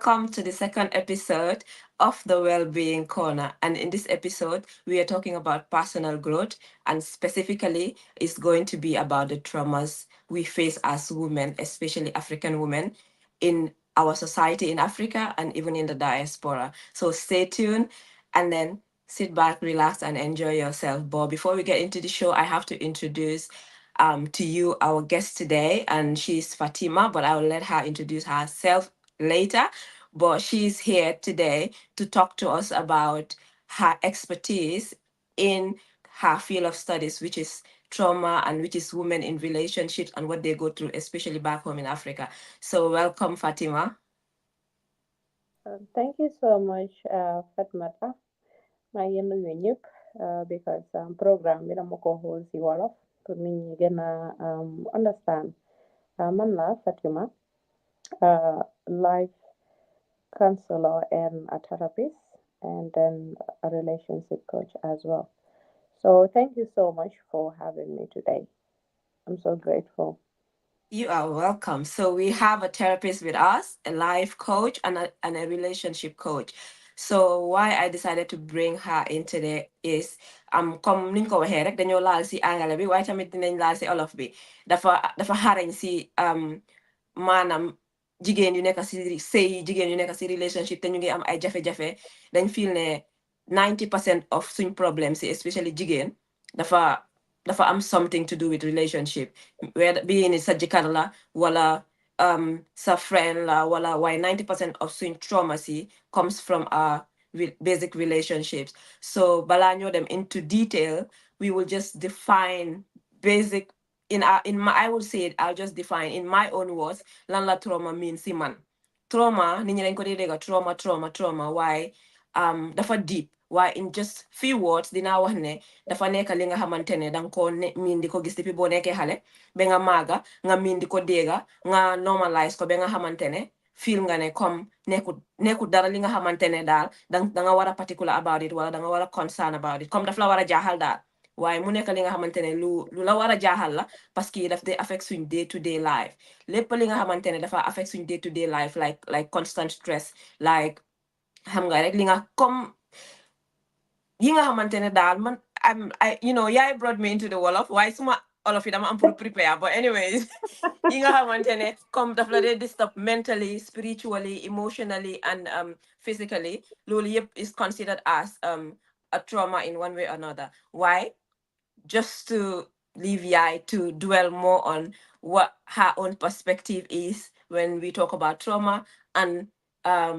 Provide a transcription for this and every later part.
welcome to the second episode of the Wellbeing Corner. And in this episode, we are talking about personal growth, and specifically, it's going to be about the traumas we face as women, especially African women, in our society in Africa and even in the diaspora. So stay tuned and then sit back, relax, and enjoy yourself. But before we get into the show, I have to introduce to you our guest today, and she's Fatima, but I will let her introduce herself later. But she's here today to talk to us about her expertise in her field of studies, which is trauma and which is women in relationships and what they go through, especially back home in Africa. So, welcome, Fatima. Thank you so much, Fatmata. maa ngi nuyu ñëpp because programme bi dama ko xool si wolof pour nit ñi gën a understand. Man la Fatima, life counselor and a therapist, and then a relationship coach as well. So thank you so much for having me today. I'm so grateful. You are welcome. So we have a therapist with us, a life coach, and a relationship coach. So why I decided to bring her in today is comme niñ ko waxee rek dañoo laal si angale bi waaye tamit dinañ laal si olof bi dafa xarañ si maanaam jigéen yu nekk si sëy jigéen yu nekk si relationship te ñu ngi am ay jafe-jafe dañ feel ne 90% of suñ problème si especially jigéen dafa dafa am something to do with relationship whether being it sa jëkkër la wala sa friend la wala why 90% of suñ trauma si comes from our basic relationships. So bala ñoo dem into detail, we will just define basic in my I will say it, I'll just define in my own words lan la trauma means si man. Trauma nit ñi dañ ko dee dégga trauma why dafa deep. Why in just few words dinaa wax ne dafa nekk li nga xamante ne danga ko miin di ko gis depuis boo nekkee xale ba nga maaga nga miin di ko dégga nga normalize ko ba nga xamante ne feel nga ne comme nekkut dara li nga xamante ne daal danga war a particular about it wala danga war a concern about it comme daf la war a jaaxal daal waaye mu nekk li nga xamante ne lu la war a jaaxal la parce que daf dee affect suñ day to day life lépp li nga xamante ne dafa affect suñ day to day life like constant stress like xam nga rek li nga comme yi nga xamante ne daal man yaay brought me into the wolof waaye suma olof yi dama am pour prepare but anyways yi nga xamante ne comme daf la dee disturb mentally spiritually emotionally and physically loolu yëpp is considered as a trauma in one way or another. Why? Just to leave Yai to dwell more on what her own perspective is when we talk about trauma and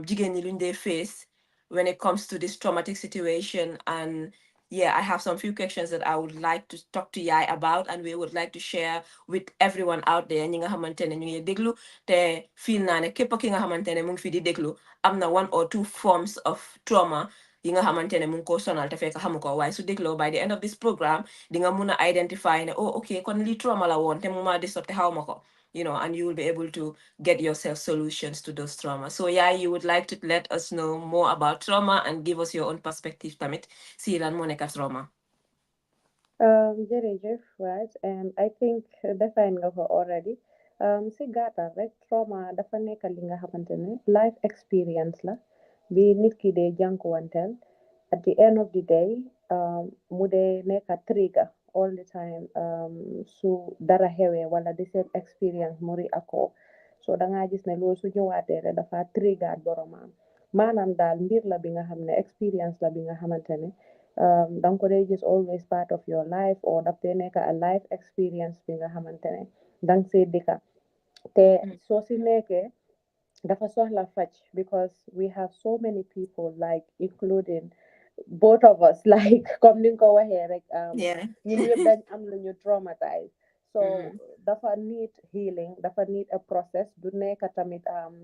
jigéen ñi luñ dee face when it comes to this traumatic situation. And yeah, I have some few questions that I would like to talk to Yai about, and we would like to share with everyone out there ñi nga xamante ne ñu ngi déglu te feel naa ne képp ki nga xamante ne mu ngi fi di déglu am na one or two forms of trauma yi nga xamante ne mu ngi ko sonal te fekk xamu ko waaye su dégloo by the end of this program di nga mun a identify ne oh ok kon lii trauma la woon te mu ma disturb te xaw ma ko and you will be able to get yourself solutions to those traumas. So yeah, you would like to let us know more about trauma and give us your own perspective tamit si lan moo nekk trauma. Jërëjëf right, and I think define nga ko already. Si gàttal rek trauma dafa nekk li nga xamante ne life experience la bi nit ki dee jànkuwanteel at the end of the day mu dee nekk trigger all the time su dara xewee wala the same experience mu ako so danga gis ne loolu su ñëwaatee rek dafa trigger boromam maanaam daal mbir la bi nga xam ne experience la bi nga xamante ne danga ko dee gis always part of your life or daf dee nekk a life experience bi nga xamante ne danga see dëkka te soo si nekkee dafa soxla faj because we have so many people like including both of us like comme ni nga ko waxee rek Yeah. ñun ñëpp dañ am lu ñu traumatise so Mm-hmm. dafa need healing dafa need a process du nekk tamit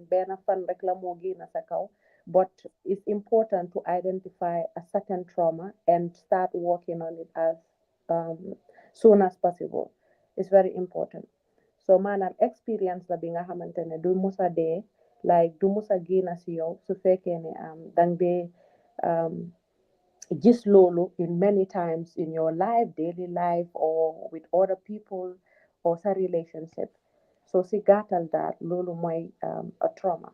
benn fan rek la moo génn sa kaw but it's important to identify a certain trauma and start working on it as um, soon as possible. It's very important. So maanaam experience la bi nga xamante ne du musa dee like du musa génn si yow su fekkee ne dang dee um, gis loolu in many times in your life daily life or with other people or sa relationship so si gàttal daal loolu mooy a trauma.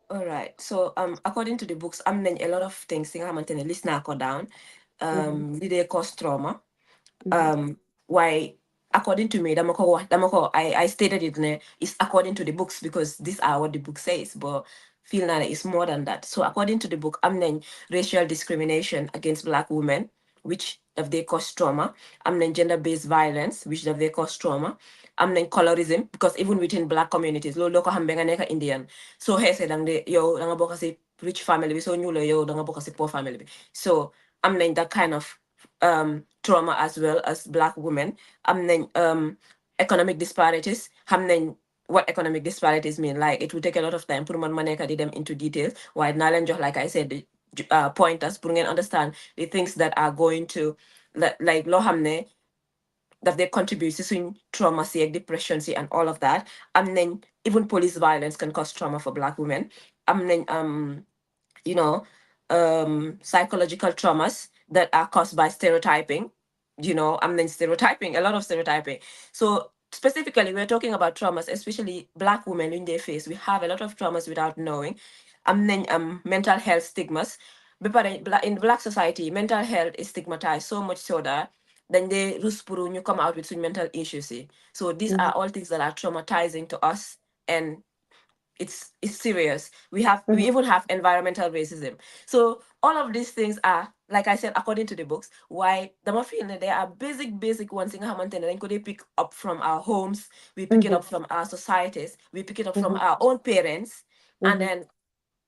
All right. So according to the books, am nañ a lot of things yi nga xamante ne list naa ko down. Mhm, Li dee cause trauma. mhm, Why according to me I stated it is according to the books because these are what the book says, but feel na it's more than that. So according to the book, am nañ racial discrimination against black women, which of they cause trauma. Am nañ gender based violence, which of they cause trauma. Am nañ colorism, because even within black communities loolu loo ko xam ba nga nekk Indian so xeesee dang de yow da nga bokk si rich family bi soo ñuulee yow da nga bokk si poor family bi. So am nañ that kind of trauma as well as black women. Am nañ economic disparities. Xam nañ what economic disparities mean. Like it will take a lot of time pour man ma nekk di dem into details. Waaye naa leen jox like I said the pointers pour ngeen understand the things that are going to like loo xam ne that they contribute to swing trauma, say depression, say and all of that. And then even police violence can cause trauma for black women. And then you know, psychological traumas that are caused by stereotyping, and then stereotyping, a lot of stereotyping. So specifically, we're talking about traumas, especially black women in their face. We have a lot of traumas without knowing. And then mental health stigmas. But in black society, mental health is stigmatized so much so that then they ruspuru you come out with some mental issues. See. So these are mhm, all things that are traumatizing to us, and it's serious. We mhm, even have environmental racism. So all of these things are, like I said, according to the books, why the feel that there are basic ones in Hamilton and could they pick up from our homes, we pick it mhm, up from our societies, we pick it up from mhm, our own parents, and mhm, then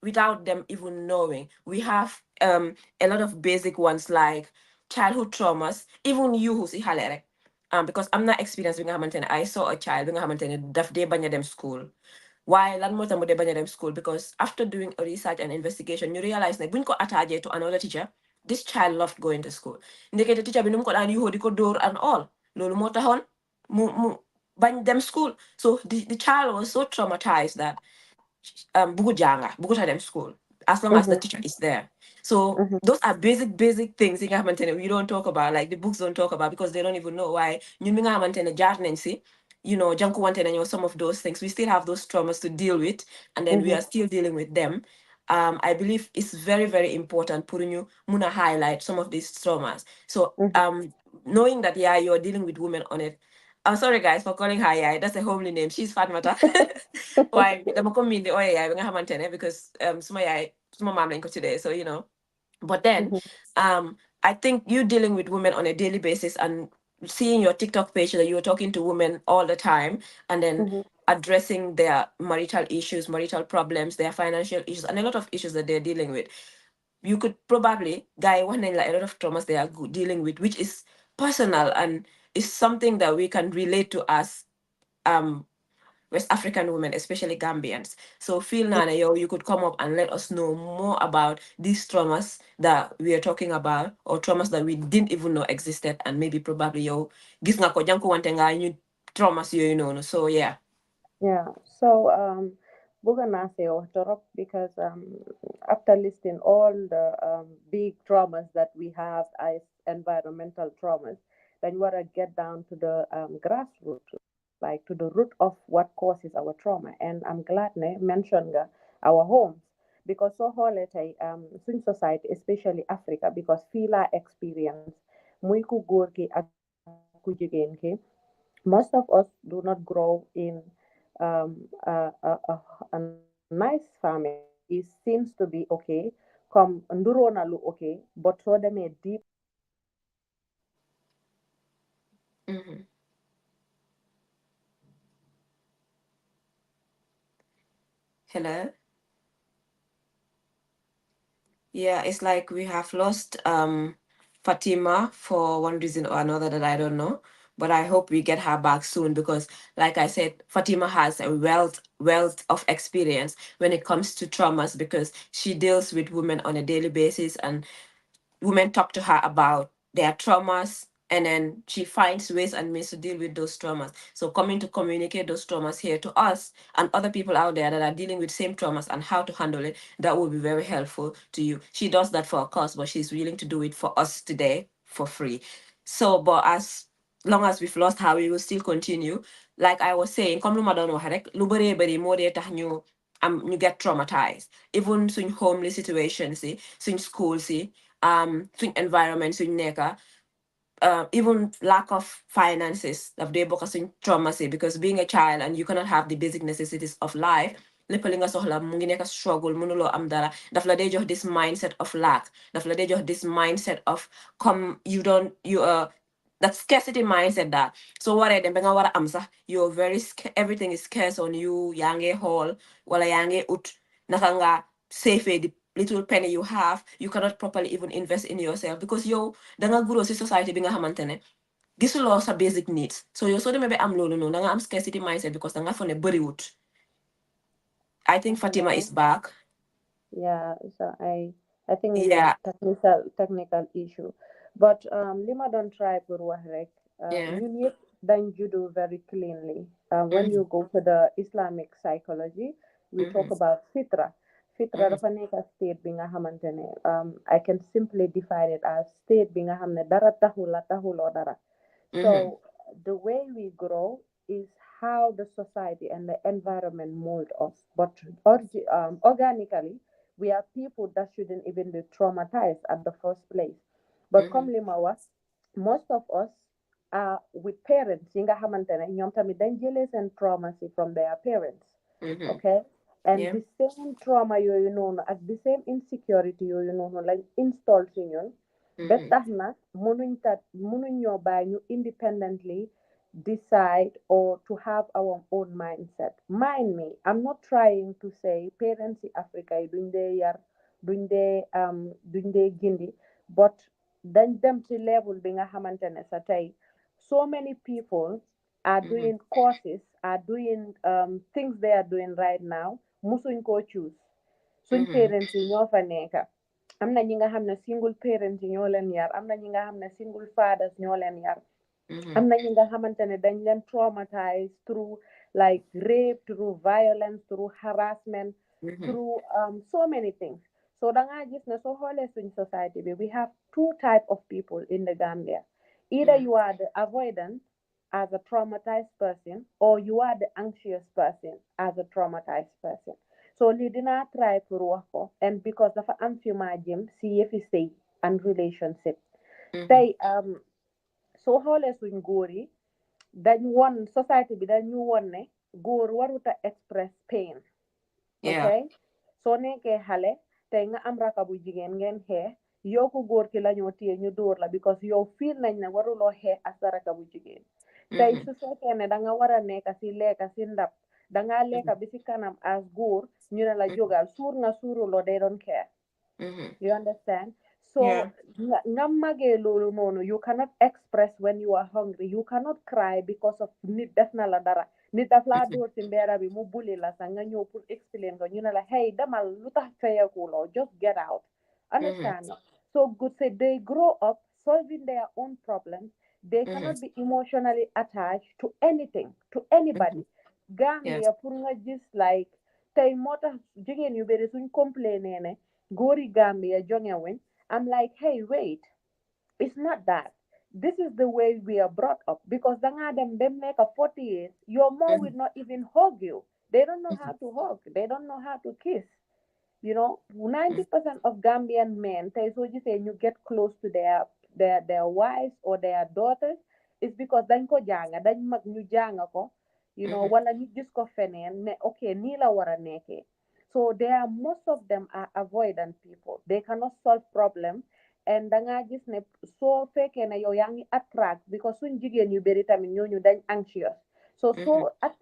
without them even knowing, we have a lot of basic ones like childhood traumas, even you who see halere. Because I'm not experiencing Hamilton. I saw a child in Hamilton daf day banya them school. Why lan moo tax mu dee bañ a dem school? Because after doing a research and investigation you realize ne buñ ko attached to another teacher, this child loved going to school. Ndekete teacher bi nu mu ko daan yuuxoo di ko dóor and all loolu moo taxoon mu bañ dem school. So the child was so traumatized that bugu janga, bugu ta dem school, as long as the mhm, teacher is there. So mhm, those are basic things in nga we don't talk about, like the books don't talk about, because they don't even know why ñun mi nga xamante ne jaar nañ si, janku wante nañoo some of those things. We still have those traumas to deal with, and then we mhm, are still dealing with them. I believe it's very important putting you muna highlight some of these traumas. So mhm, knowing that yeah, you're dealing with women on it. I'm sorry guys for calling her Yai. That's a homely name. She's Fatmata. Why dama ko miin di ooyee yaay bi nga xamante ne because suma yaay suma maam lañ ko tuddee, so but then mhm, I think you dealing with women on a daily basis and seeing your TikTok page that you're talking to women all the time, and then mhm, addressing their marital issues, marital problems, their financial issues, and a lot of issues that they're dealing with. You could probably guy one like a lot of traumas they are dealing with, which is personal and is something that we can relate to as um West African women, especially Gambians. So feel Nana, yo, you could come up and let us know more about these traumas that we are talking about, or traumas that we didn't even know existed, and maybe probably yo, gis nga ko janko wante nga ñu traumas yo, no. So yeah. Yeah, so bëgg naa see wax torop because after listing all the big traumas that we have as environmental traumas, then you want to get down to the grassroots, like to the root of what causes our trauma. And I'm glad ne mention nga our homes because so xoolee tey suñ society, especially Africa, because fii laa experience muy ku góor ki ak ku jigéen ki, most of us do not grow in a nice family. It seems to be okay, come ndurona lu okay, but so them a deep down Hmm. Hello. Yeah, it's like we have lost Fatima for one reason or another that I don't know. But I hope we get her back soon because, like I said, Fatima has a wealth of experience when it comes to traumas because she deals with women on a daily basis, and women talk to her about their traumas, and then she finds ways and means to deal with those traumas. So coming to communicate those traumas here to us and other people out there that are dealing with same traumas and how to handle it, that will be very helpful to you. She does that for a cost, but she's willing to do it for us today for free. So but as long as we've lost her, we will still continue. Like I was saying, comme lu ma doon wax rek, lu bëree bëri moo dee tax ñu ñu get traumatized even suñ homely situation si suñ school si suñ environment suñ nekka even lack of finances of dee bokk suñ trauma si because being a child and you cannot have the basic necessities of life lépp li nga soxla mu ngi nekk struggle mënuloo am dara daf la dee jox this mindset of lack daf la dee jox this mindset of come you don't you that scarcity mindset that so waree dem ba nga war a am sax you're very everything is scarce on you yaa ngi xool wala yaa ngi ut naka nga save the little penny you have you cannot properly even invest in yourself because yow danga grow si society bi nga xamante ne gisuloo sa basic needs so yow soo demee ba am loolu noonu danga am scarcity mindset because danga fa ne bëriwut. I think Fatima is Hello. back. Yeah, so I think it's a Yeah. technical issue. But Lima don't try pour wax rek. Yeah. Ñun yëpp dañ juddu very cleanly. When Mhm. you go to the Islamic psychology, we talk Mhm. about fitra. Fitra Mhm. dafa nekk state bi nga xamante ne I can simply define it as state bi nga xam ne dara taxuloo dara. Mhm. So the way we grow is how the society and the environment mold us. But organically, we are people that shouldn't even be traumatized at the first place. But come Mhm. limawa, most of us are with parents. Yi nga xamantene ñoom tamit dañ jëlee seen trauma si from their parents. Mhm. Okay? And Yeah. the same trauma yooyu noonu ak the same insecurity yooyu noonu lañ install si ñun ba Mhm. tax na mënuñ ñoo bàyyi ñu independently decide or to have our own mindset. Mind me, I'm not trying to say parents in Africa yi duñ dee yar duñ dee gindi, but dañ dem ci level bi nga xamante ne sa tey so many people are Mhm. doing courses, are doing things they are doing right now musuñ koo choose. Suñ Mhm. parents yi ñoo fa nekka. Am na ñi nga xam ne single parents yi ñoo leen yar, am na ñi nga xam ne single fathers ñoo leen yar, am Mhm. na ñi nga xamante ne dañ leen traumatized through like rape, through violence, through harassment, Mhm. through so many things. So da ngaa gis ne soo xoolee suñ society bi we have two type of people in the Gambia. Either Yeah. you are the avoidant as a traumatized person, or you are the anxious person as a traumatized person. So lii dinaa try pour wax ko, and because dafa am fi ma jëm si yëfi sëy and relationship. Mhm. Tey soo xoolee suñ góor yi dañ won society bi dañu won ne góor waruta express pain. Ok, Yeah. soo nekkee xale tey nga am raka bu jigéen ngeen xeex yow ko góor ki lañoo téye ñu dóor la because yow fiil nañ ne waruloo xeex ak sa raka bu jigéen. Tey Mhm. su fekkee ne danga war a nekk si lekka si ndab danga lekka Mhm. bi si kanam as góor ñu ne la Mhm. jógal suur nga suuruloo they don't care. Mhm. You understand? So Yeah. ngamage lolo nono, you cannot express when you are hungry. You cannot cry because of nit def na la dara. Nit daf la Mhm. door ci mbera bi mu bully la sa nga ñëw pour explain ko ñu ne la hey demal lu tax fayakuloo just get out. Mhm. Understand? So good say they grow up solving their own problems. They Mhm. cannot be emotionally attached to anything, to Mhm. anybody. Yes. Gambia pour nga gis like tey moo tax jigéen yu bëri suñ complainer ne Gori Gambia Jongewin. I'm like, hey, wait, it's not that. This is the way we are brought up because danga dem bem make a 40 years, your mom will Mhm. not even hug you. They don't know Mhm. how to hug. They don't know how to kiss. You know, Mhm. 90% of Gambian men, tey soo gisee you get close to their wives or their daughters, is because dañ ko jànga, dañ mag ñu jànga ko, Mhm. wala ñu gis ko feneen ne okay nii la war a nekkee. So they are most of them are avoidant people. They cannot solve problem. And danga gis ne soo fekkee ne yow yaa ngi attract because suñ jigéen yu bëri tamit ñooñu dañ anxious. So Mhm. at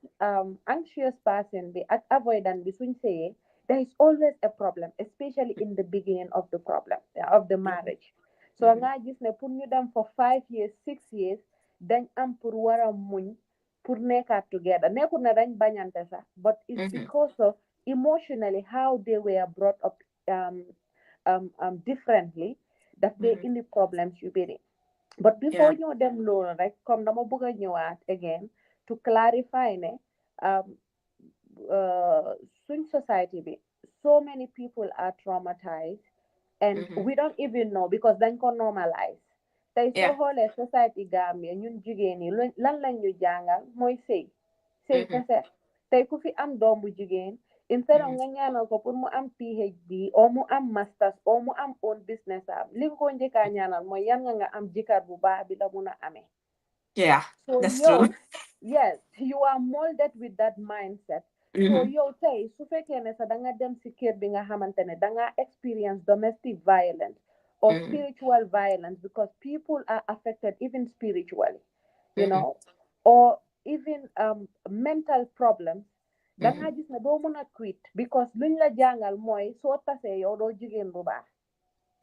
anxious person bi ak avoidant bi suñ sëyee there is always a problem, especially in the beginning of the problem of the Mhm. marriage. So Mhm. nga gis ne pour ñu dem for 5 years 6 years dañ am pour war a muñ pour nekkaat together nekkul ne dañ bañante sax but it's Mhm. because of emotionally how they were brought up differently daf dee Mhm. indi problems yu bëri. But before Yeah. ñoo dem loolu rek comme dama bëgg a ñëwaat again to clarify ne um, uh, swing society bi so many people are traumatized and Mhm. we don't even know because dañ ko normalize. Tey soo Yeah. xoolee society Gambia ñun jigéen ñi lan lañ ñu jàngal mooy sëy Mhm. kese. Tey ku fi am doom bu jigéen instead of Mhm. nga ñaanal ko pour mu am PhD o mu am masters o mu am own business am li nga ko njëkkaa ñaanal mooy yan nga am jëkkër bu baax bi la mun a amee. Yeah, So that's true. yo, yes, you are molded with that mindset. So Mhm. yo tey su fekkee ne sa da nga dem si kër bi nga xamante ne da nga experience domestic violence or Mhm. spiritual violence, because people are affected even spiritually, you Mhm. know, or even mental problems. Da nga Mhm. gis ne doo mun a quit because luñ la jàngal mooy soo tasee yow doo jigéen bu baax,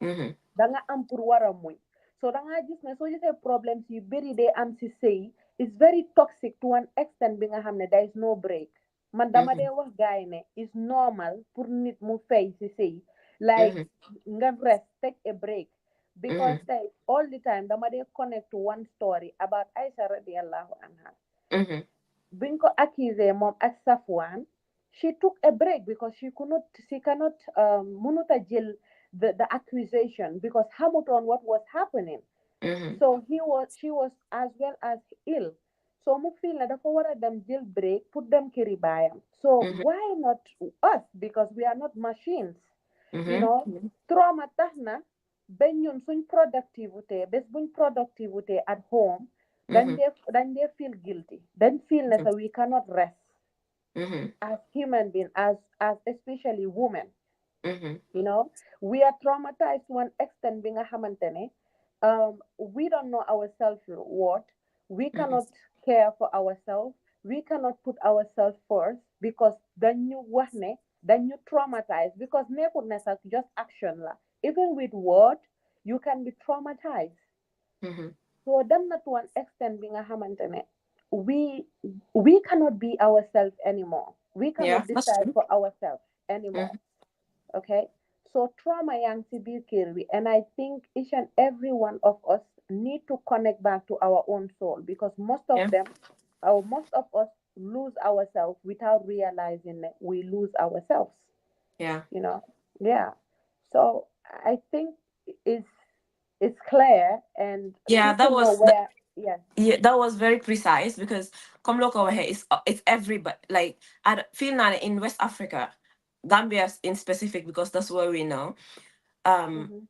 Mhm. da nga am pour war a muñ. So da nga gis ne soo gisee problems yu bëri dee am si sëy is very toxic to an extent bi nga xam ne there is no break. Man dama Mhm. dee wax gaay ne is normal pour nit mu fay si sëy, like Mhm. nga rest, take a break, because Mhm. tey all the time dama dee connect to one story about Aisha radiallahu anha. Mhm. Biñ ko accusé moom ak Safwan, she took a break because she cannot mënut a jël the accusation because xamutoon what was happening. Mhm. So she was as well as ill. So mu feel ne dafa war a dem jël break pour dem këri baayam. So Mhm. why not us, because we are not machines, you Mhm. know. Trauma tax na ba ñun suñ productivité bés buñ productivité at home, Mhm. dañ dee feel guilty, dañ feel ne Mhm. sa we cannot rest Mhm. as human being, as especially women, Mhm. you know. We are traumatized to an extent bi nga xamante ne we don't know our self worth, we Mhm. cannot care for ourselves, we cannot put ourselves first because dañu wax ne dañu traumatized, because nekkul ne sax just action la, even with word you can be traumatized. Mhm. So dem na to an extent bi nga xamante ne we we cannot be ourselves anymore, we Yeah, cannot that's decide true. for ourselves anymore. Mhm. Okay, so trauma yang si biir kër wi, and I think each and every one of us need to connect back to our own soul, because Yeah. most of us lose ourselves without realizing that we lose ourselves, Yeah. you know. Yeah, so I think it's it's clear and Yeah, people that know was where. Yes. yeah, that was very precise because come look over here, it's everybody. Like I feel now in West Africa, Gambia in specific because that's where we know. Um, Mm-hmm,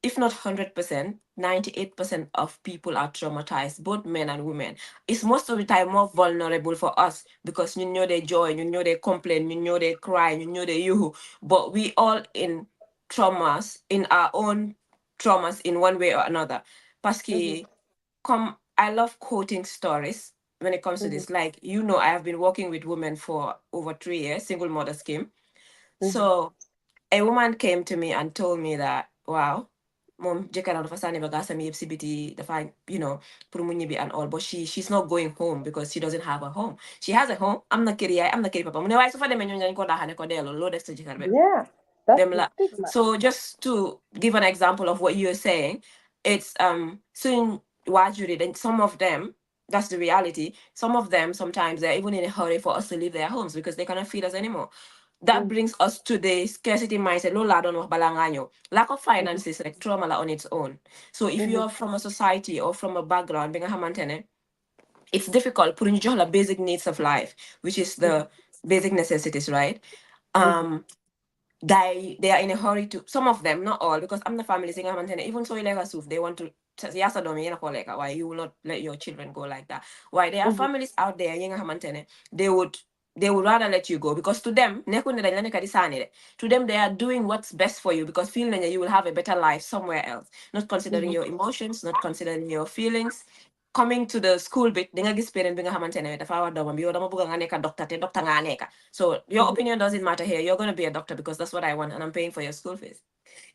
if not 100%, 98% of people are traumatized, both men and women. It's most of the time more vulnerable for us because you know they joy, you know they complain, you know they cry, you know they you. But we all in traumas, in our own traumas in one way or another. mm-hmm, Parce come I love quoting stories when it comes to mm-hmm, this. Like, you know, I have been working with women for over 3 years, single mother scheme. mm-hmm, So a woman came to me and told me that, wow, mom jëkkëram dafa sànni bagaasam yëpp si biti dafa, pour mu ñibbi and all, but she's not going home because she doesn't have a home. She has a home, am na kër yaay, am na kër papa. Mu ne waaye su fa demee ñooñu dañ ko daaxane ko delloo loo def sa jëkkër bi. yeah, that's Them the la. stigma. So just to give an example of what you're saying, it's soon wajuri, then some of them, that's the reality. Some of them sometimes they're even in a hurry for us to leave their homes because they cannot feed us anymore. That Mm-hmm, brings us to the scarcity mindset. Lola don't know balanganyo. Lack of mm-hmm, finances like trauma la on its own. So if mm-hmm, you're from a society or from a background, being a hamantene, it's difficult putting you the basic needs of life, which is the basic necessities, right? mm-hmm, Um, they are in a hurry to, some of them, not all, because I'm the family saying even so illegal soup, they want to yes, I don't mean why you will not let your children go like that. Why there are mm-hmm, families out there, they would they would rather let you go because to them, to them they are doing what's best for you because feeling that you will have a better life somewhere else, not considering mm-hmm, your emotions, not considering your feelings. Coming to the school bit, di nga gis parent bi nga xamantene dafa war doomam bi yow dama bëgg nga nekk doctor te doctor nga nekk. So your mm-hmm, opinion doesn't matter here. You're gonna be a doctor because that's what I want and I'm paying for your school fees.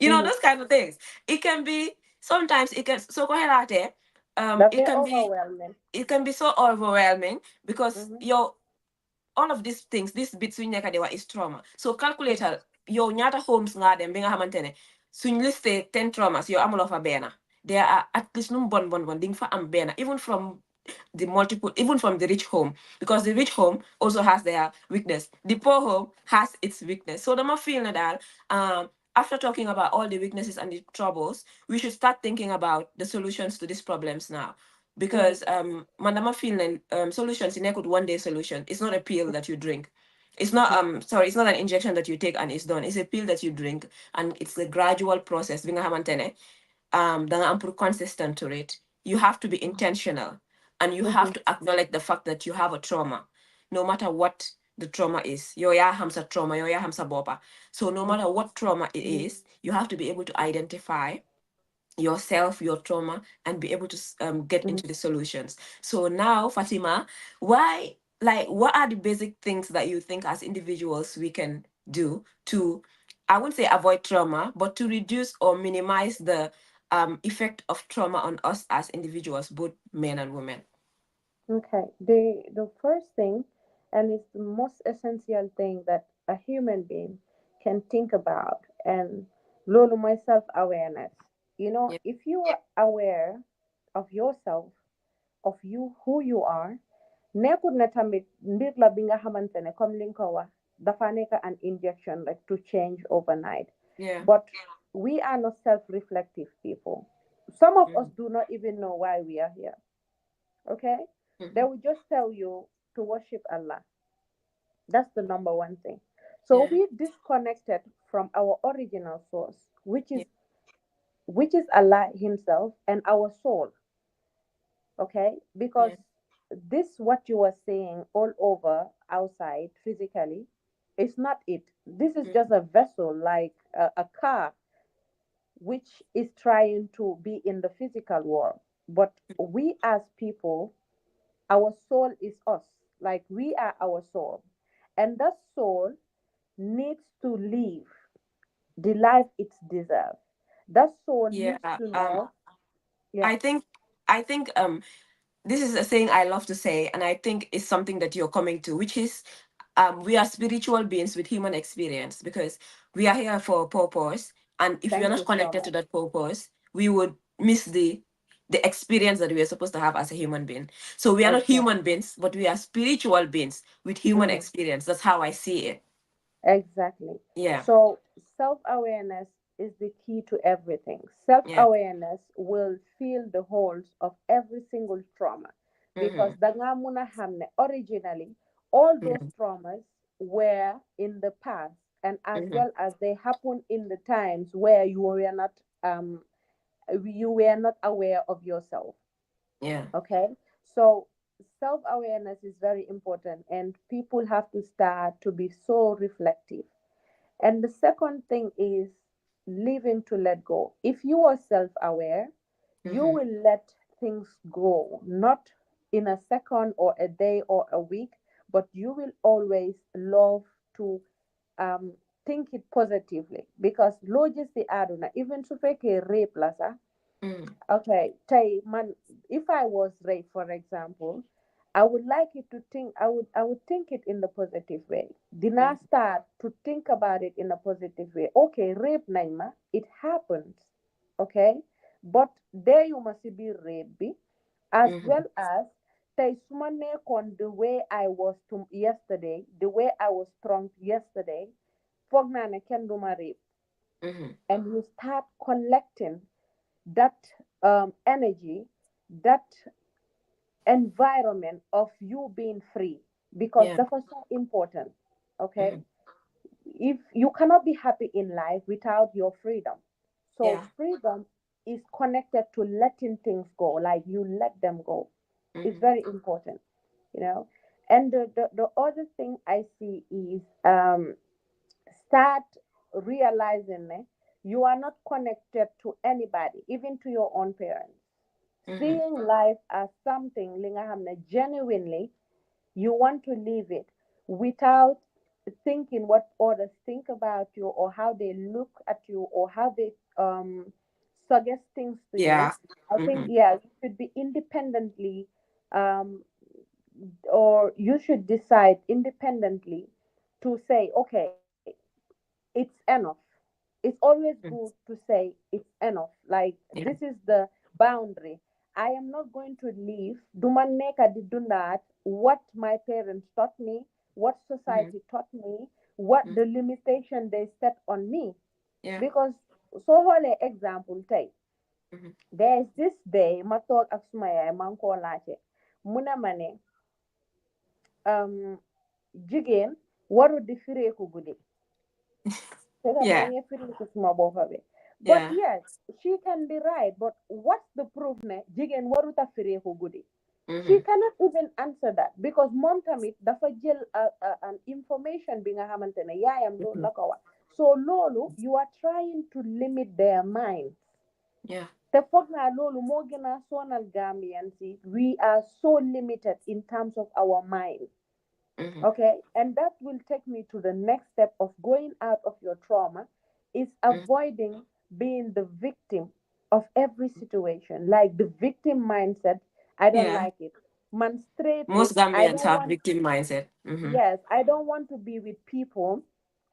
mm-hmm. Those kind of things. It can be sometimes it can so go ahead out there. That they overwhelming. It can be so overwhelming because Mm-hmm, you're all of these things, this between Nyakadewa is trauma. So mm-hmm, calculator, yo nyata homes nga dem binga hamantene. Soon liste 10 traumas, yo amolo fa bena. There are at least num bon ding fa am bena. Even from the multiple, even from the rich home, because the rich home also has their weakness. The poor home has its weakness. So the more feeling that after talking about all the weaknesses and the troubles, we should start thinking about the solutions to these problems now mm-hmm, because mandama feeling solutions in could one day solution. It's not a pill that you drink. It's not sorry, it's not an injection that you take and it's done. It's a pill that you drink, and it's a gradual process. Bi nga xamantene da nga am pour consistent to it. You have to be intentional, and you have Mm-hmm. to acknowledge the fact that you have a trauma, no matter what the trauma is. Yo ya hamsa trauma, yo ya hamsa bopa. So no matter what trauma it is, you have to be able to identify yourself, your trauma, and be able to get Mm-hmm. into the solutions. So now, Fatima, why, like, what are the basic things that you think as individuals we can do to, I wouldn't say avoid trauma, but to reduce or minimize the effect of trauma on us as individuals, both men and women? Okay. The first thing, and it's the most essential thing that a human being can think about, and lolo my self awareness. You know, Yeah, if you are aware of yourself, of you who you are, nekkul ne tamit mbir la bi nga xamante ne comme li nga ko wax dafa nekk an injection like to change overnight. yeah, But we are not self-reflective people. Some of us mm-hmm. do not even know why we are here. Okay, they Mm-hmm. will just tell you to worship Allah. That's the number one thing. So Yeah, we disconnected from our original source, yeah, which is Allah Himself and our soul. Okay, because yeah, this what you are saying all over outside physically is not it. This is just mm-hmm. a vessel, like a car, which is trying to be in the physical world. But we as people, our soul is us. Like we are our soul. And that soul needs to live the life it deserves. That soul Yeah. needs to know. Yeah, I think I think this is a saying I love to say, and I think it's something that you're coming to, which is we are spiritual beings with human experience because we are here for a purpose. And if we are thank not you so connected to much. that purpose, we would miss the experience that we are supposed to have as a human being. So we are not Exactly. human beings, but we are spiritual beings with human Mhm. experience. That's how I see it. Exactly. Yeah. So self awareness is the key to everything. Self Yeah. awareness will fill the holes of every single trauma because Mm-hmm. danga muna hamne originally all those Mm-hmm. traumas were in the past, and as Mm-hmm. well as they happen in the times where you were not aware of yourself. Yeah. Okay, so self awareness is very important, and people have to start to be so reflective. And the second thing is leaving to let go. If you are self aware, you Mm-hmm. will let things go, not in a second or a day or a week, but you will always love to um, think it positively. Because logistic aduna, even to fake a rape, lasa, Mm-hmm. okay, Tay, man, if I was raped, for example, I would like it to think, I would think it in the positive way. Did Mm-hmm. not start to think about it in a positive way. Okay, rape naima, it happens. Okay, but there you must be rape be, as Mm-hmm. well as Tay sumane on the way I was to yesterday, the way I was strong yesterday, fognane kenduma rape, Mm-hmm. and you start collecting that energy, that environment of you being free, because Yeah. that was so important. Okay, Mm-hmm. if you cannot be happy in life without your freedom, so Yeah. freedom is connected to letting things go, like you let them go. It's Mm-hmm. very important, you know. And the other thing I see is start realizing you are not connected to anybody, even to your own parents. Mm-hmm. Seeing life as something linga hamne genuinely you want to live it without thinking what others think about you, or how they look at you, or how they suggest things to you. Yeah. I think, Mm-hmm. yeah, you should be independently, um, or you should decide independently to say, okay, it's enough. It's always good Mm-hmm. to say it's enough. Like, this Yeah. is the boundary. I am not going to leave. Dumaneka did do not what my parents taught me, what Mm-hmm. society taught me, what Mm-hmm. the limitation they set on me. Yeah. Because so whole example take. Mm-hmm. There's this day, matol aksumaya manko lache. Muna mane, um, jigéen warut di fireeku guddi fekk maa Yeah. ngi fireeku suma boppa bi but Yeah. yes she can be right but what's the proof ne jigéen warut a fireeku guddi she Mhm. cannot even answer that because moom tamit dafa jël an information bi nga xamante ne yaayam loolu Mhm. la ko wax so loolu you are trying to limit their minds Yeah. te foog naa loolu moo gën a sonal Gambians yi we are so limited in terms of our mind. Mhm. Okay, and that will take me to the next step of going out of your trauma is Mhm. avoiding being the victim of every situation. Like the victim mindset, I don't Yeah. like it. Man, straightly, Most I Gambians don't have want, victim mindset. Mhm. yes, I don't want to be with people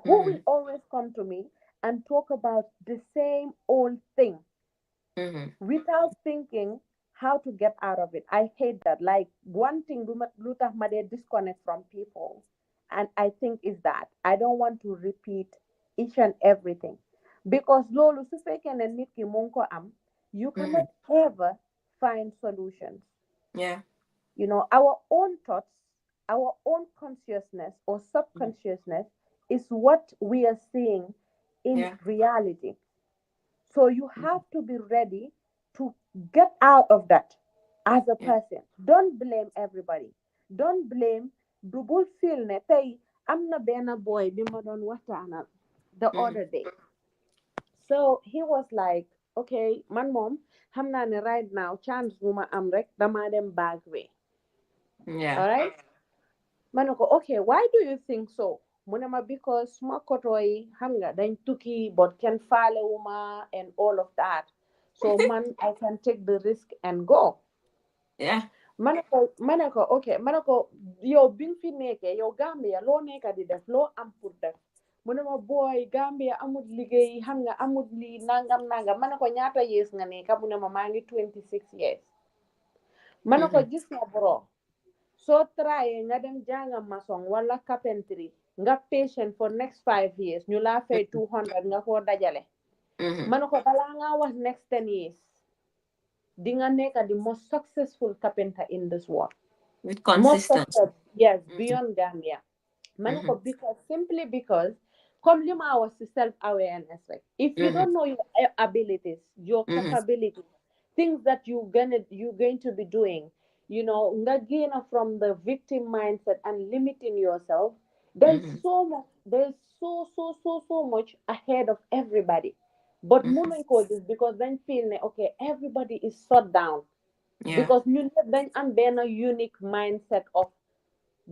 who will Mhm. always come to me and talk about the same old thing Mhm. without thinking how to get out of it. I hate that. Like one thing Luther Made disconnect from people. And I think is that I don't want to repeat each and everything. Because lolu su fekkee ne nit ki mu ngi ko am, you Mhm. cannot ever find solutions. Yeah. You know, our own thoughts, our own consciousness or Mhm. subconsciousness is what we are seeing in Yeah. reality. So you Mhm. have to be ready to get out of that as a Yeah. person. Don't blame everybody. Don't blame Dubul feel ne tay amna bena boy bima don waxtaanal the Mhm. other day. So he was like, okay, man mom, hamna ne right now chance buma am rek dama dem back way. Yeah. All right? Manako, okay, why do you think so? Munema because ma kotoy hanga dañ tukki but can follow uma and all of that. So man, I can take the risk and go. Yeah. Manako, okay, manako yo bing fi neke yo Gambia lo neka di def lo am pour def. Munema boy Gambia amut liggéey hanga amut li nangam nangam manako ñaata years nga neka munema mangi 26 years. Manako Mhm. gis nga bro. So try nga dem janga mason wala carpentry nga patient for next 5 years ñu la fay Mhm. 200 nga ko dajale Mhm. manako bala nga wax next 10 years di nga nekk the most successful carpenter in this world With most consistency. success yes Mhm. beyond Gambia Mhm. manako because simply because come lima was self awareness right if you Mhm. don't know your abilities your Mhm. capabilities things that you're going to be doing nga gain from the victim mindset and limiting yourself there's Mhm. so much there's so much ahead of everybody but Mhm. munuñ ko gis because then feel okay everybody is shut down Yeah. because ñun ñëpp dañ am benn unique mindset of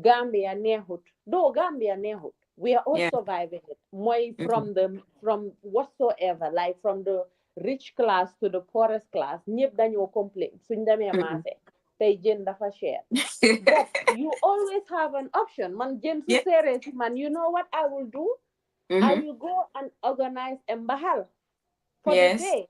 Gambia neexut though Gambia neexut we are all Yeah. surviving it mooy Mhm. from whatsoever like from the rich class to the poorest class ñëpp dañoo complain suñ demee Mhm. marché tey jën dafa cher but you always have an option man jën su Yeah. seeree si man you know what I will do I Mhm. will go and organize a mbahal for the Yes. day.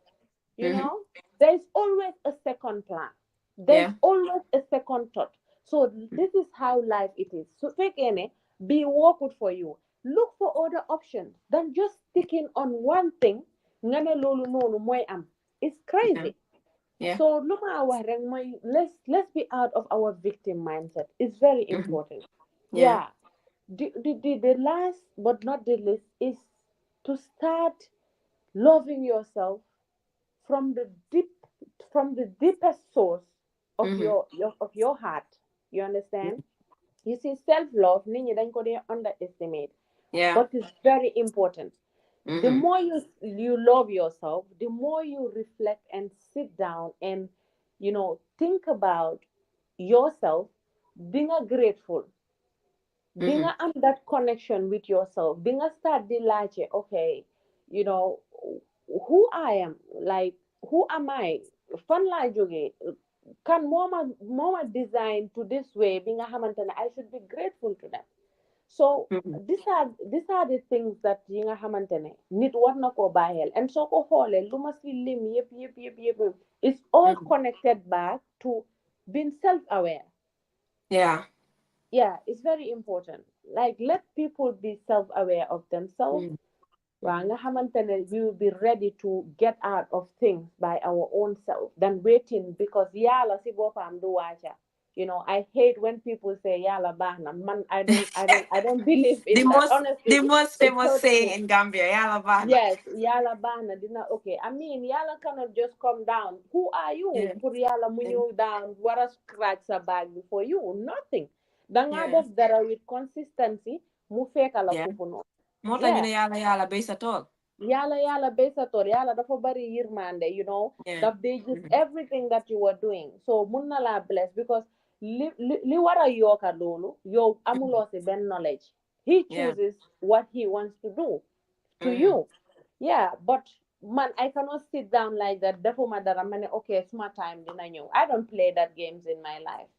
You Mhm. know, there's always a second plan. There's Yeah. always a second thought. So this is how life it is. So take any, be work it for you. Look for other options than just sticking on one thing. Ngane lolu nonu moy am. It's Yeah. crazy. Yeah. So luma wax rek moy let's be out of our victim mindset. It's very Mhm. important. Yeah. Yeah. The last but not the least is to start loving yourself from the deepest source of Mhm. your heart. You understand? You see, self-love, nit ñi dañ ko dee underestimate, Yeah. but it's very important. The Mhm. more you love yourself, the more you reflect and sit down and think about yourself, being grateful, being Mhm. am that connection with yourself, being start di laajte, okay, you know, who I am, like who am I? Fan laa jógee kan moo ma design to this way bi nga xamante ne I should be grateful to them. So Mhm. these are the things that yi nga xamante ne nit war na koo bàyyeel and soo ko xoolee lu ma si lim yëpp it's all Mhm. connected back to being self-aware. Yeah. Yeah, it's very important. Like let people be self-aware of themselves. Mhm. Waa Mhm. nga xamante ne we will be ready to get out of things by our own self than waiting because yàlla si boppam du waaja. I hate when people say yalla bahna. Man, I don't believe the in that. most Honestly, the most it famous hurts saying me. in Gambia, Yala Bana. Yes, yalla bahna dina okay. I mean, yalla cannot just come down. Who are you? Yeah. For yalla mu Yeah. ñew down, wara scratch sa bag before you? Nothing. Danga Yeah. def dara with consistency, mu feka la Yeah. fofu non. More time you Yeah. know Yala based at all. Yàlla bés sa toor yàlla dafa bari yërmande, Yeah. daf day gis Mhm. everything that you were doing, so mun na laa bless because li war a yokka loolu yow Mhm. amuloo si benn knowledge. He Yeah. chooses what he wants to do to Hmm. you. Yeah, but man, I cannot sit down like that defuma dara ma ne okay suma time dina ñëw. I don't play that games in my life,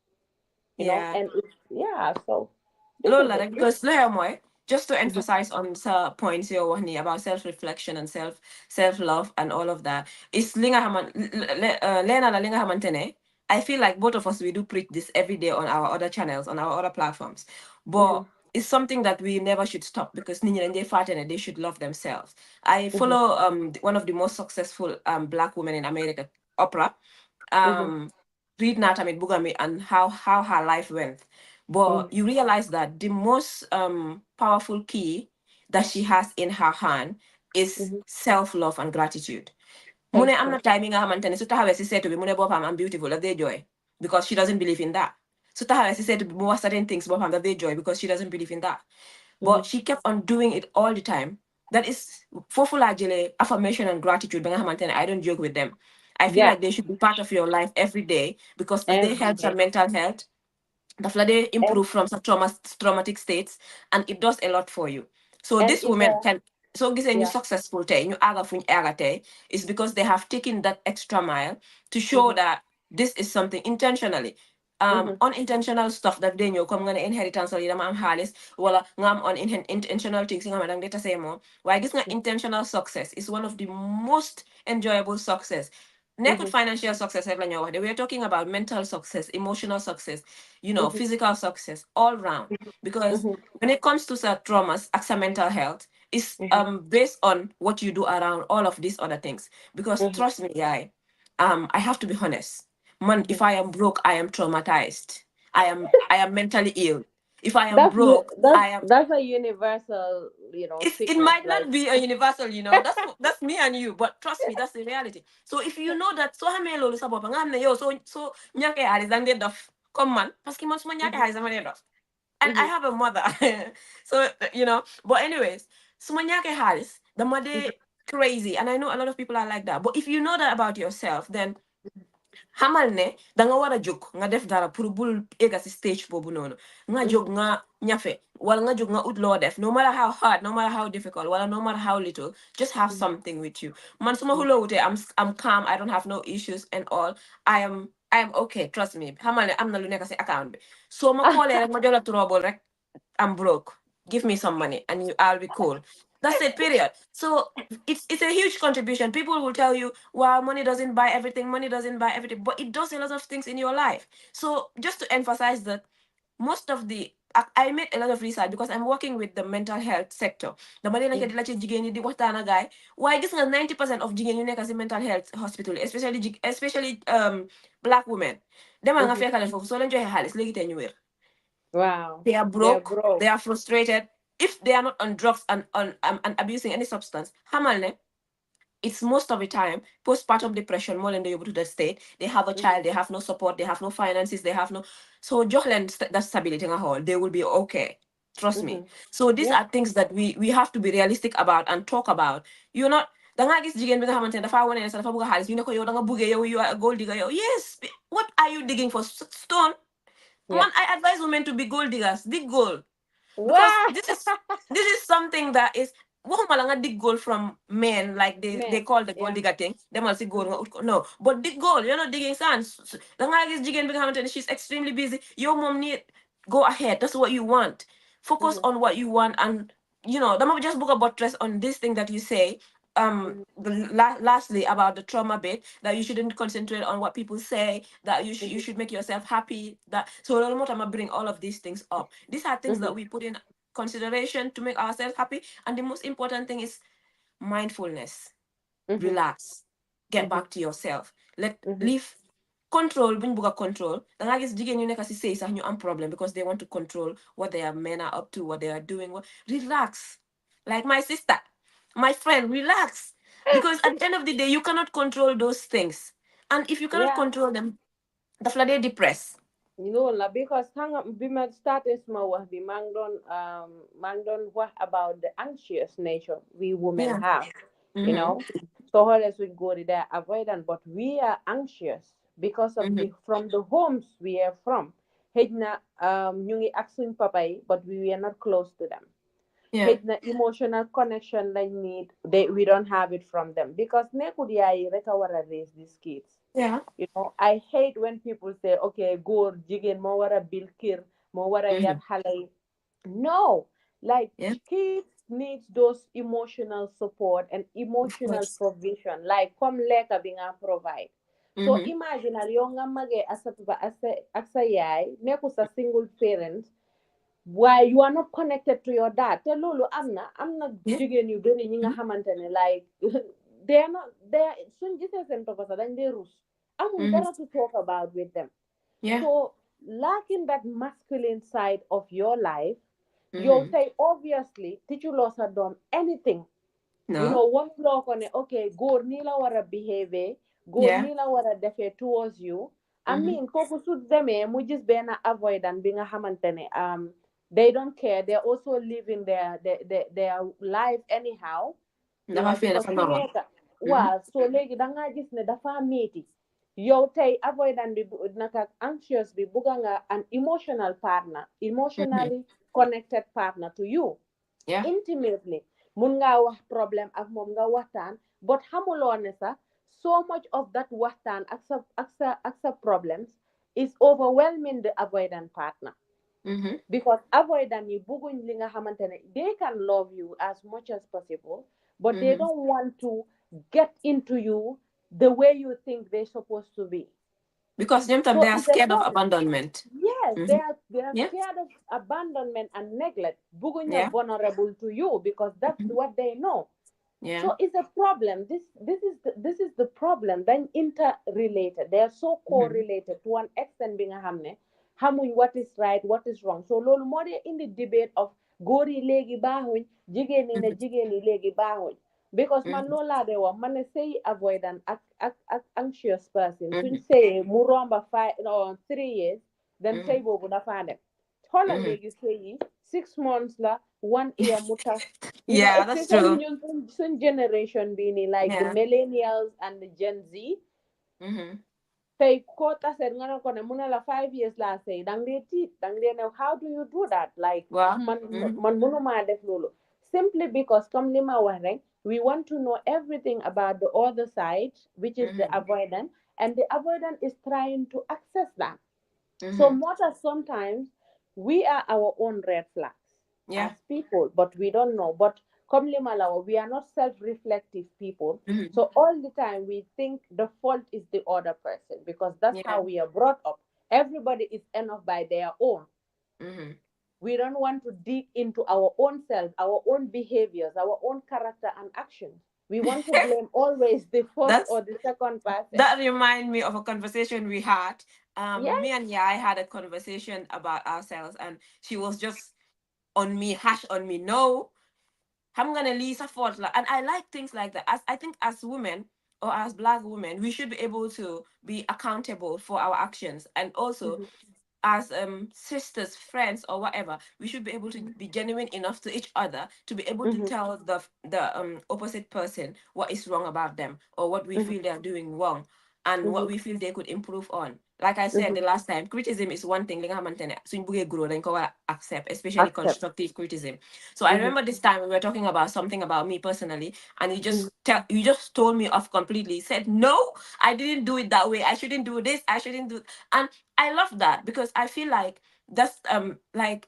Yeah. and yeah, so this Loolu is la it. rek because lawyer mooy just to Mhm, emphasize on sa points yoo wax ni about self reflection and self love and all of that is li nga leena la li nga xamante ne I feel like both of us we do preach this every day on our other channels on our other platforms but mhm, it's something that we never should stop because nit ñi dañ dee fàtte ne they should love themselves. I mhm, follow one of the most successful black women in America, Oprah. mhm, um read naa tamit Bugami and how her life went. But mhm, you realize that the most powerful key that she has in her hand is mhm. self-love and gratitude. Mune Thank am you. na timing nga xamante ne su taxawee si seetu bi mu ne boppam I'm beautiful daf dee joy because she doesn't believe in that. Su taxawee si seetu bi mu wax certain things boppam daf dee joy because she doesn't believe in that. But Mhm. she kept on doing it all the time. That is foofu laa jëlee affirmation and gratitude ba nga xamante ne I don't joke with them. I feel Yeah, like they should be part of your life every day because daf dee every help sa day. mental health, the flood And, improve from some traumatic states, and it does a lot for you. So and this it's woman a, can so this new yeah. successful day, new aga fuñ aga tay is because they have taken that extra mile to show Mhm, that this is something intentionally. mhm, Unintentional stuff that they know come nga inheritance or dama am halis wala nga am intentional things nga madang data say mo. Why this nga intentional success is one of the most enjoyable success. Nekut mhm, financial success rek la ñoo wax de. We are talking about mental success, emotional success, mhm, physical success, all round. Because mhm, when it comes to sa traumas, ak mental health, it's mhm, based on what you do around all of these other things. Because mhm, trust me, guy, I have to be honest. Man, mhm. if I am broke, I am traumatized. I am mentally ill. If I am That's the broke, that's I am that's a universal, it sickness. might Like, not be a universal, that's me and you, but trust me, that's the reality. So if you know that so xamé lolu sa bop nga xamné yow so ñaké xaliss dang dé dof comme man parce que man suma ñaké mhm, xaliss dama dé dof. And I mhm, have a mother. So but anyways, suma ñaké xaliss dama mhm, dé crazy and I know a lot of people are like that. But if you know that about yourself, then xamal ne da nga war a jóg nga def dara pour bul egga si stage boobu noonu nga jóg mhm, nga ñafe wala nga jóg nga ut loo def no matter how hard no matter how difficult wala no matter how little just have mhm, something with you man suma mhm. xuloo wutee I'm calm I don't have no issues and all I am okay trust me xamal ne am na lu nekk si account bi soo ma koolee rek ma jox la trouble rek I'm broke. Give me some money and I'll be cool. That's it, period. So it's a huge contribution. People will tell you, wow, money doesn't buy everything, money doesn't buy everything, but it does a lot of things in your life. So just to emphasize that most of the I made a lot of research because I'm working with the mental health sector. The money like Mhm, la ci jigéen ñi di waxtaan guy. Why gis nga 90% of jigéen ñu nekk si mental health hospital, especially especially black women. Demal nga mhm. fekkale foofu soo leen joxee xaalis léegi tey ñu wér. Wow, They are they're broke, they broke. are frustrated. If they are not on drugs and abusing any substance, xamal ne it's most of the time postpartum depression more than they able to that state. They have a Mhm, child, they have no support, they have no finances, they have no so jox leen that stability nga xool, they will be okay. Trust me. mhm. So these Yeah. are things that we have to be realistic about and talk about. You're not danga gis jigéen bi nga xamante ne dafa wane ne sax dafa bëgg a xaalis ñu ne ko yow danga buggee yow you are a gold digger yow. Yes, what are you digging for? Stone? Yeah. Man, I advise women to be gold diggers, dig gold, because Wow. this is something that is waxuma la nga dig gold from men like they Man. call the gold Yeah. digger thing demal si gold Mhm, nga ut ko no but dig gold you're not digging sand da nga gis jigéen bi nga xamante ne she's extremely busy yow moom need go ahead that's what you want focus mhm, on what you want and dama just book a buttress on this thing that you say mhm, lastly about the trauma bit that you shouldn't concentrate on what people say that you mhm, should make yourself happy that so I'm gonna bring all of these things up. These are things mhm, that we put in consideration to make ourselves happy, and the most important thing is mindfulness. mhm, Relax, get mhm, back to yourself, let mhm, live control buñ bugg a control da ngaa gis jigéen ñu nekk si sëy sax ñu am problem because they want to control what their men are up to, what they are doing. Relax, like my sister, my friend, relax, because at the end of the day you cannot control those things, and if you cannot Yeah. control them, daf la dee depress. Noonu la because xam nga bi ma starté suma wax bi maa ngi doon wax about the anxious nature we women Yeah. have, you know. Mm-hmm. So xoolee suñ góor yi they are avoidant but we are anxious because of the Mm-hmm. from the homes we are from. Xëj na ñu ngi ak suñ papa yi but we were not close to them. Yeah. Xëj na emotional connection lañ need we don't have it from them because nekkul yaay yi rek a war a raise these kids. Yeah. You know, I hate when people say, okay, go jigen mo wara bil kir, mo wara yar Mm-hmm. halay. No, like Yeah. kids needs those emotional support and Of emotional course. provision, like come leka being provide. So Mm-hmm. imagine a young mage asa yai, neku sa single parent, why you are not connected to your dad. Te lulu amna Yeah. jigen yu bari ñi nga Mm-hmm. xamantene like they are not they suñ gisee seen papa sax dañ dee rus amuñ Mm-hmm. dara to talk about with them. Yeah. So lacking that masculine side of your life, you'll Mm-hmm. say obviously teachuloo sa doom anything. You No. know, one block on it, okay, góor nii la war a behave, góor Yeah. nii la war a defee towards you. I Mm-hmm. mean kooku su demee mu gis benn avoidant bi nga xamante ne they don't care, they're also living their life anyhow, you Dafa know, feel because dafa ku normal. nekk Mm-hmm. waaw so léegi dangaa gis ne dafa metti yow tey avoidant bi naka anxious bi bugga nga an emotional partner, Mm-hmm. emotionally connected partner to you Yeah. intimately. Mun ngaa wax problème ak moom nga waxtaan but xamuloo ne sax so much of that waxtaan ak sa problems is overwhelming the avoidant partner Mm-hmm. because avoidant yi bugguñ li nga xamante ne they can love you as much as possible but they Mm-hmm. don't want to get into you the way you think they're supposed to be. Because them So they are it's a scared of problem. abandonment. Yes, Mm-hmm. they are Yeah. scared of abandonment and neglect. Bugunya Yeah. vulnerable to you because that's Mm-hmm. what they know. Yeah. So it's a problem. This is the problem. Then interrelated. They are so Mm-hmm. correlated to an extent being a hamne. Hamuñ what is right, what is wrong. So lolu more in the debate of gori legi bahuñ, jigeni ne Mm-hmm. jigeni legi bahuñ. Because man Mm-hmm. lola de wa man say avoidant anxious person. Suñ Mm-hmm. say mu romba 3 years, then say Mm-hmm. bobu dafa dem. Xoolal Mm-hmm. léegi sëy yi 6 months la 1 year mu tas. You know, Yeah, that's especially true. ñun suñ generation bii nii like the Yeah. millennials and the Gen Z. Mm-hmm. Tey koo taseet nga ne ko ne mu ne la 5 years laa sëy dang dee tiit dang dee ne how do you do that like Well. man Mm-hmm. man mënumaa def loolu simply because comme li ma wax rek we want to know everything about the other side which is the Mm-hmm. avoidant and the avoidant is trying to access that. So Mm-hmm. more than sometimes we are our own red flags Yeah. as people, but we don't know. But come Limalawa, we are not self-reflective people. Mm-hmm. So all the time we think the fault is the other person because that's Yeah. how we are brought up. Everybody is enough by their own. Mm-hmm. We don't want to dig into our own self, our own behaviors, our own character and actions. We want to blame always the first That's or the second person. that remind me of a conversation we had. Me Yes. and Yai had a conversation about ourselves, and she was just on me, hash on me. No, I'm gonna lose a fault, and I like things like that. As I think, as women or as Black women, we should be able to be accountable for our actions, and also Mhm, as sisters, friends, or whatever, we should be able to mhm, be genuine enough to each other to be able to mhm, tell the opposite person what is wrong about them, or what we mhm, feel they are doing wrong, and what mhm, we feel they could improve on. Like I said mhm. the last time, criticism is one thing. Li nga xamante ne suñ buggee grow dañ ko war a accept, especially Accept. constructive criticism. So I Mhm, remember this time we were talking about something about me personally, and mhm, you just told me off completely. Said no, I didn't do it that way. I shouldn't do this. I shouldn't do. And I love that because I feel like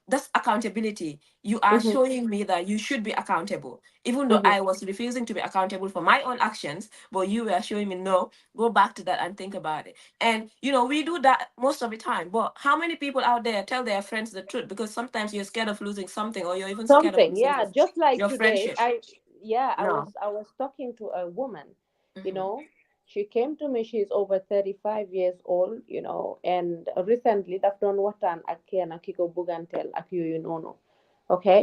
that's accountability. You are mhm, showing me that you should be accountable, even though mhm. I was refusing to be accountable for my own actions. But you were showing me no, go back to that and think about it. And we do that most of the time. But how many people out there tell their friends the truth? Because sometimes you're scared of losing something, or you're even scared of Something, losing yeah. Just like your today, friendship. I yeah, I No. was I was talking to a woman, you Mm-hmm. know. She came to me, she's over 35 years old, you know, and recently daf doon waxtaan ak kenn ki ko bugganteel ak yooyu noonu. Yeah. Okay?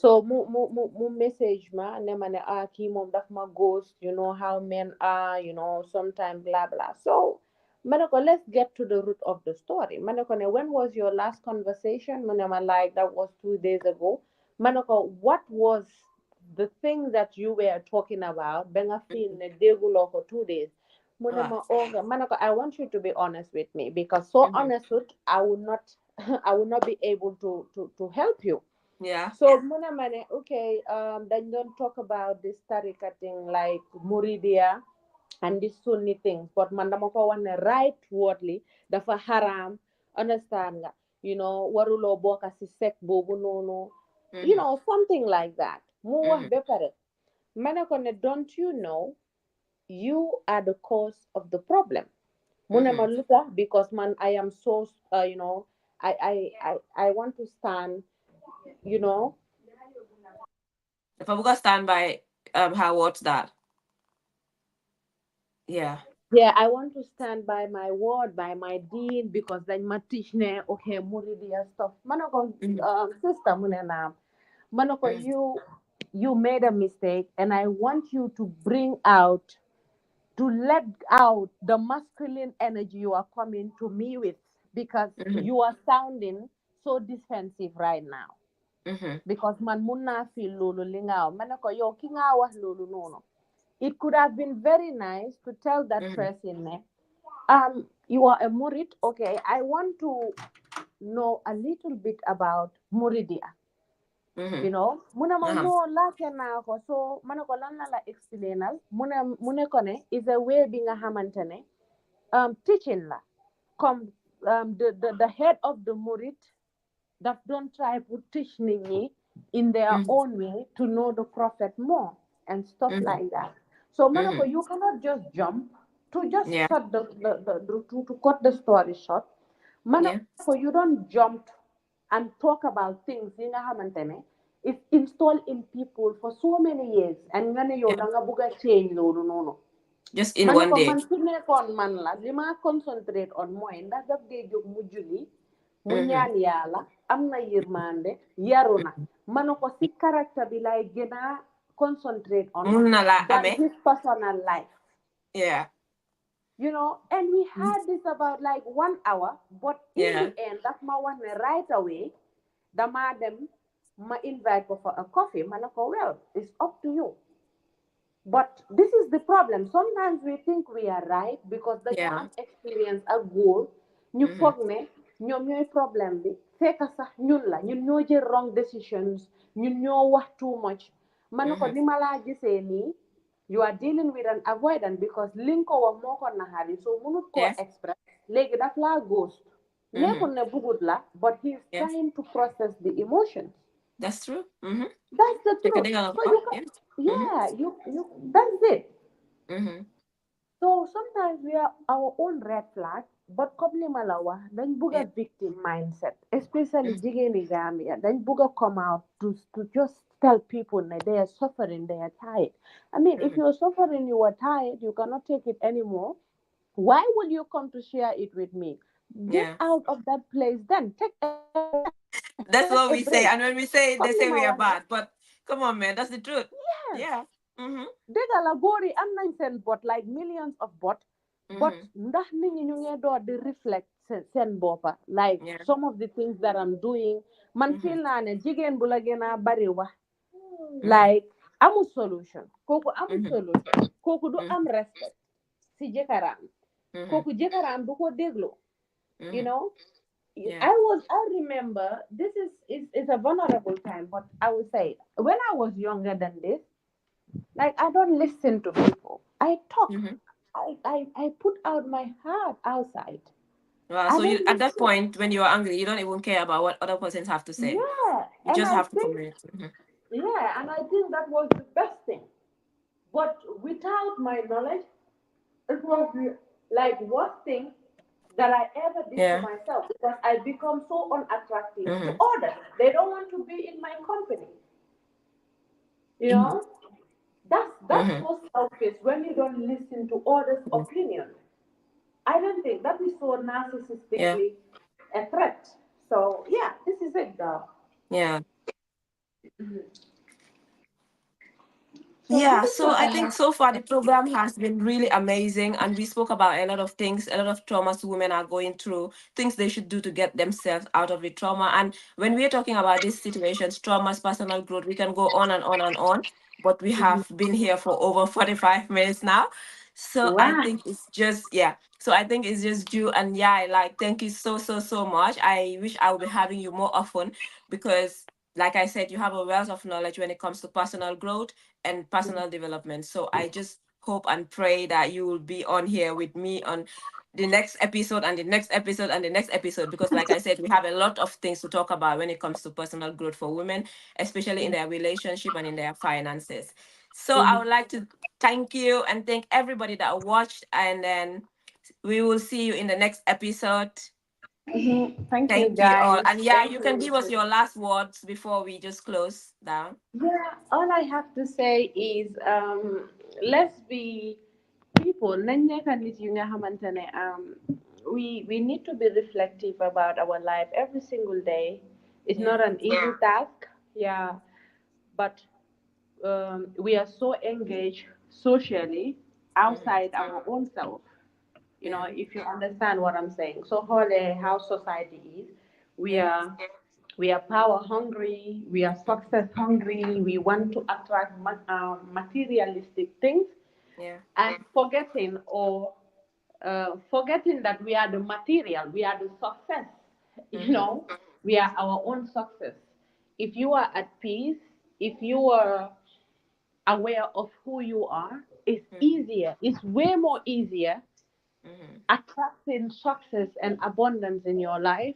So mu message ma ne ma ne kii moom daf ma ghost, you know how men are, you know, sometimes blah blah. So Manako, let's get to the root of the story. Manako, when was your last conversation? Manama, like that was 2 days ago. Manako, what was the thing that you were talking about? Benga feel Mm-hmm. ne degulo for 2 days. Wow. Munema, oh, Manako, I want you to be honest with me because so Mm-hmm. honest with I will not, I will not be able to help you. Yeah. So Munamane, okay, then don't talk about this tarika thing like Muridia and this Sunni things. But man dama ko wane right wordly dafa haram. Understand nga? You know, warulo boka si sek bobu nono. You Mm-hmm. know, something like that. Mu wax Mm-hmm. be pare. Mane ko ne, don't you know you are the cause of the problem? Mune Mm-hmm. maluta because man I am so you know I want to stand, you know. If I gonna stand by how what's that? Yeah. Yeah, I want to stand by my word, by my deed, because then my teach ne okay, muridia stuff. Manako, Mm-hmm. sister munena. Manako, Mm-hmm. you made a mistake, and I want you to bring out, to let out the masculine energy you are coming to me with, because Mm-hmm. you are sounding so defensive right now. Mm-hmm. Because man munna feel lulu lingao. Manako, yo kingawa lulu nono. It could have been very nice to tell that Mm-hmm. person, you are a murid. Okay, I want to know a little bit about muridia. Mm-hmm. You know, muna Uh-huh. no la na ko so manako lan la explainal muna ko ne is a way being a hamantene teaching la come the head of the murid that don't try to teach nini in their Mm-hmm. own way to know the prophet more and stuff Mm-hmm. like that. So Mm-hmm. Manako, you cannot just jump to just Yeah. shut to cut the story short. Yeah. Manako, you don't jump and talk about things in a hamantene. It's installed in people for so many years and when you Yeah. danga buga change no. Just in Man na one ko day. man su nekkoon man la li ma concentrate on mooy ndax daf dee jóg mu julli mu Mm-hmm. ñaan yàlla am na yërmande yaru na Mm-hmm. ma ne ko si character bi lay gën a concentrate on Mun na la than amee. his personal life, Yeah. you know. And we had this about like 1 hour, but in the Yeah. end daf ma wax ne right away dama dem ma invite ko for a coffee ma ne ko well it's up to you. But this is the problem. Sometimes we think we are right because dañoo Yeah. am experience ak góor ñu Mm-hmm. foog ne ñoom ñooy problème bi fekk sax ñun la ñun ñoo jël wrong decisions ñun ñoo wax too much. Man ne ko Mm-hmm. ni ma laa gisee nii you are dealing with an avoidant because li nga ko wax moo ko naxari so mënut koo Yes. express léegi daf laa ghost. Mm-hmm. Nekkul ne bugut la but he is Yes. trying to process the emotions. That's true. Mm-hmm. That's the Take a truth. dig on So the you Yeah. can, Mm-hmm. yeah, you that's it. Mm-hmm. So sometimes we are our own red flag, but comme li ma la wax dañ bugg a Yeah. victim mindset, especially Mm-hmm. jigéeni Gambia dañ bugg a come out to just tell people that they are suffering, they are tired. I mean, if Mm-hmm. you're suffering, you are tired, you cannot take it anymore. Why will you come to share it with me? Get Yeah. out of that place then. Take a rest. Take a That's what break. we say. And when we say Comme it, they li say ma we wax are ne, bad. But come on, man. That's the truth. yes. Yeah. Mm-hmm. Dëgga la góor yi am nañ seen bot like millions of bot but Mm-hmm. ndax nit ñi ñu ngee door di reflect seen boppa like Yeah. some of the things that I'm doing man Mm-hmm. feel naa ne jigéen bu la gën a bari wax Mm-hmm. like amul solution kooku amul Mm-hmm. solution kooku du Mm-hmm. am respect si jëkkëram Mm-hmm. kooku jëkkëram du ko déglu, you Mm-hmm. know. Yeah. I remember this is a vulnerable time but I will say when I was younger than this. Like I don't listen to people. I talk. Mm-hmm. I put out my heart outside. Wow. I So you don't at that listen. point when you're angry, you don't even care about what other persons have to say. Yeah. You And just I have to think communicate. Mm-hmm. yeah, and I think that was the best thing. But without my knowledge, it was the like worst thing that I ever did to Yeah. myself because I become so unattractive to Mm-hmm. others. They don't want to be in my company. You Mm-hmm. know? That's Mm-hmm. so selfish when you don't listen to others' opinion. I don't think that is so Yeah. narcissistically a threat. So yeah, this is it, girl. Yeah. So Yeah, this is so what I I think have. so far the program has been really amazing, and we spoke about a lot of things, a lot of traumas women are going through, things they should do to get themselves out of the trauma. And when we're talking about these situations, traumas, personal growth, we can go on and on and on, but we Mhm. have been here for over 45 minutes now. So I Wow. think it's just, yeah. So I think it's just due. And yeah, I like, thank you so, so, so much. I wish I would be having you more often because, like I said, you have a wealth of knowledge when it comes to personal growth and personal development. So I just hope and pray that you will be on here with me on the next episode and the next episode and the next episode, because like I said, we have a lot of things to talk about when it comes to personal growth for women, especially in their relationship and in their finances. So I Mhm. would like to thank you and thank everybody that watched, and then we will see you in the next episode. Mhm. Thank you, Thank you all. guys. And yeah, Thank you can you. give us your last words before we just close down. Yeah, all I have to say is let's be people. Nañ nekk nit yu nga xamante ne, we need to be reflective about our life every single day. It's Yeah. not an easy task. Yeah, but we are so engaged socially Mm-hmm. outside our own self. Yeah. If you understand what I'm saying. So how society is, we Yeah. are we are power hungry, we are Mm-hmm. success hungry, we want to attract materialistic things, Yeah. and forgetting that we are the material, we are the success. you Mm-hmm. know we are our own success. If you are at peace, if you are aware of who you are, Mm-hmm. it's way more easier Mm-hmm. attracting success and abundance in your life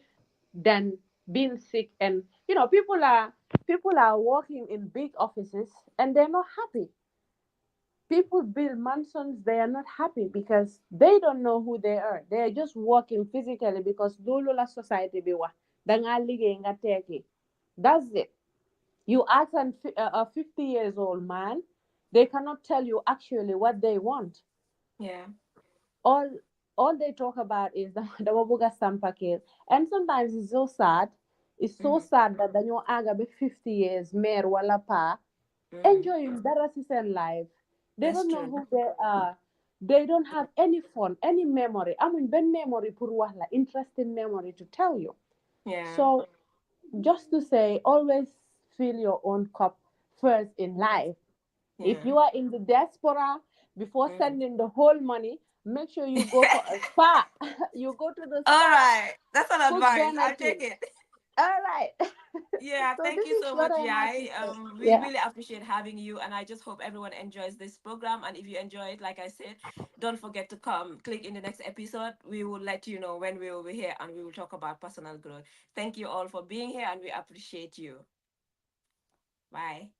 than being sick. And people are working in big offices and they're not happy. People build mansions, they are not happy because they don't know who they are. They are just working physically because dolo la society be wa danga liggéey nga tekki. That's it. You ask a 50 years old man, they cannot tell you actually what they want. Yeah. All all they talk about is the Wabuga Sampakir. And sometimes it's so sad. It's so Mm-hmm. sad that the aga be 50 years, mayor wala pa, Mm-hmm. enjoying the recent life. They That's don't know true. who they are. They don't have any fun, any memory. I mean, ben memory pour wala, interesting memory to tell you. Yeah. So just to say, always fill your own cup first in life. If Yeah. you are in the diaspora, before Mm-hmm. sending the whole money, make sure you go for a spa. You go to the All spa, right. That's an cook advice. I'll take benefit. it. All right. Yeah, So thank this you is so what much, I have to Yai. say. We Yeah. really appreciate having you, and I just hope everyone enjoys this program. And if you enjoy it, like I said, don't forget to come click in the next episode. We will let you know when we will be here, and we will talk about personal growth. Thank you all for being here, and we appreciate you. Bye.